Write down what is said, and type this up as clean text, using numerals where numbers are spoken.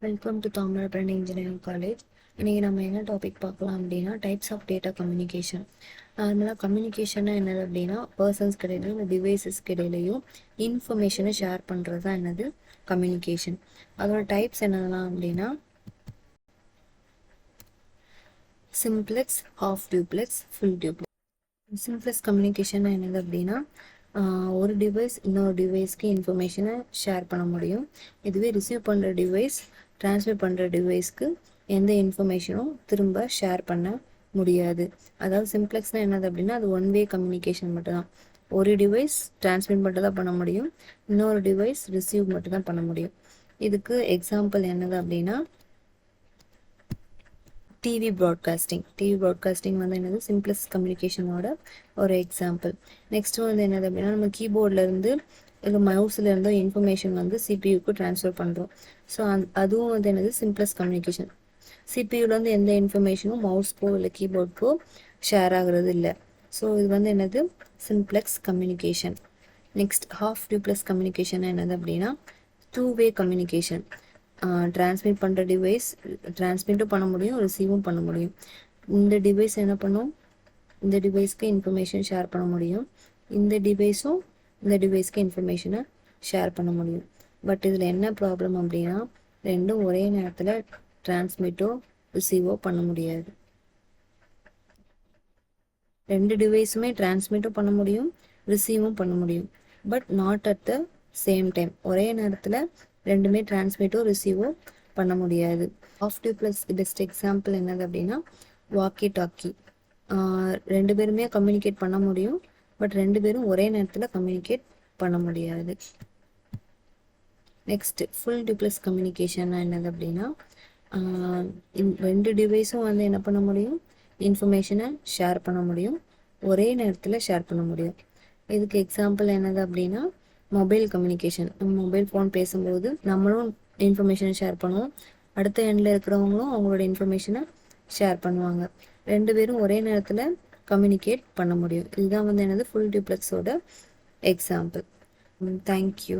Welcome to Thamirabarani engineering college. இன்றைக்கி நம்ம என்ன டாபிக் பார்க்கலாம் அப்படின்னா டைப்ஸ் ஆஃப் டேட்டா கம்யூனிகேஷன். நார்மலாக கம்யூனிகேஷன்னா என்னது அப்படின்னா பர்சன்ஸ்க்கு இடையிலையும் இல்லை டிவைசஸ்க்கு இடையிலையும் இன்ஃபர்மேஷனை ஷேர் பண்ணுறது தான் என்னது கம்யூனிகேஷன். அதோட டைப்ஸ் என்னெல்லாம் அப்படின்னா simplex, half duplex, full duplex. Simplex communication என்னது அப்படின்னா ஒரு டிவைஸ் இன்னொரு டிவைஸ்க்கு இன்ஃபர்மேஷனை ஷேர் பண்ண முடியும். இதுவே ரிசீவ் பண்ணுற டிவைஸ் ட்ரான்ஸ்மிட் பண்ணுற டிவைஸ்க்கு எந்த இன்ஃபர்மேஷனும் திரும்ப ஷேர் பண்ண முடியாது. அதாவது சிம்ப்ளெக்ஸ்னால் என்னது அப்படின்னா அது ஒன் வே கம்யூனிகேஷன் மட்டும்தான். ஒரு டிவைஸ் ட்ரான்ஸ்மிட் மட்டும் தான் பண்ண முடியும், இன்னொரு டிவைஸ் ரிசீவ் மட்டும் தான் பண்ண முடியும். இதுக்கு எக்ஸாம்பிள் என்னது அப்படின்னா டிவி ப்ராட்காஸ்டிங் வந்து என்னது சிம்ப்ளெக்ஸ் கம்யூனிகேஷனோட ஒரு எக்ஸாம்பிள். நெக்ஸ்ட் வந்து என்னது அப்படின்னா நம்ம கீபோர்ட்லேருந்து இல்லை மவுஸ்லேருந்தோ இன்ஃபர்மேஷன் வந்து சிபியூக்கு ட்ரான்ஸ்ஃபர் பண்ணுறோம். ஸோ அதுவும் வந்து என்னது சிம்ப்ளெக்ஸ் கம்யூனிகேஷன். சிபியூலேருந்து எந்த இன்ஃபர்மேஷனும் மவுஸ்க்கோ இல்லை கீபோர்டுக்கோ ஷேர் ஆகுறது இல்லை. ஸோ இது வந்து என்னது simplex communication. Next half duplex communication என்னது அப்படின்னா டூ வே கம்யூனிகேஷன். ட்ரான்ஸ்மிட் பண்ணுற டிவைஸ் ட்ரான்ஸ்மிட்டும் பண்ண முடியும், ரிசீவும் பண்ண முடியும். இந்த டிவைஸ் என்ன பண்ணும், இந்த டிவைஸ்க்கு இன்ஃபர்மேஷன் ஷேர் பண்ண முடியும், இந்த டிவைஸும் இந்த டிவைஸ்க்கு இன்ஃபர்மேஷனை ஷேர் பண்ண முடியும். பட் இதில் என்ன ப்ராப்ளம் அப்படின்னா ரெண்டும் ஒரே நேரத்தில் ட்ரான்ஸ்மிட்டோ ரிசீவோ பண்ண முடியாது. ரெண்டு டிவைஸுமே ட்ரான்ஸ்மிட்டும் பண்ண முடியும், ரிசீவும் பண்ண முடியும், but not at the same time. ஒரே நேரத்தில் ரெண்டுமே ட்ரான்ஸ்மிட்டோ ரிசீவோ பண்ண முடியாது. ஹாஃப் டியூப்ளெக்ஸ் பெஸ்ட் எக்ஸாம்பிள் என்னது அப்படின்னா வாக்கி டாக்கி. ரெண்டு பேருமே கம்யூனிகேட் பண்ண முடியும், பட் ரெண்டு பேரும் ஒரே நேரத்தில் கம்யூனிகேட் பண்ண முடியாது. நெக்ஸ்ட் ஃபுல் டியூப்ளெக்ஸ் கம்யூனிகேஷன் என்னது அப்படின்னா ரெண்டு டிவைஸும் வந்து என்ன பண்ண முடியும், இன்ஃபர்மேஷனை ஷேர் பண்ண முடியும், ஒரே நேரத்தில் ஷேர் பண்ண முடியும். இதுக்கு எக்ஸாம்பிள் என்னது அப்படின்னா மொபைல் கம்யூனிகேஷன். நம்ம மொபைல் ஃபோன் பேசும்போது நம்மளும் இன்ஃபர்மேஷனை ஷேர் பண்ணுவோம், அடுத்த எண்டில் இருக்கிறவங்களும் அவங்களோட இன்ஃபர்மேஷனை ஷேர் பண்ணுவாங்க. ரெண்டு பேரும் ஒரே நேரத்தில் கம்யூனிகேட் பண்ண முடியும். இதுதான் வந்து என்னது ஃபுல் டியூப்ளெக்ஸோட எக்ஸாம்பிள். தேங்க்யூ.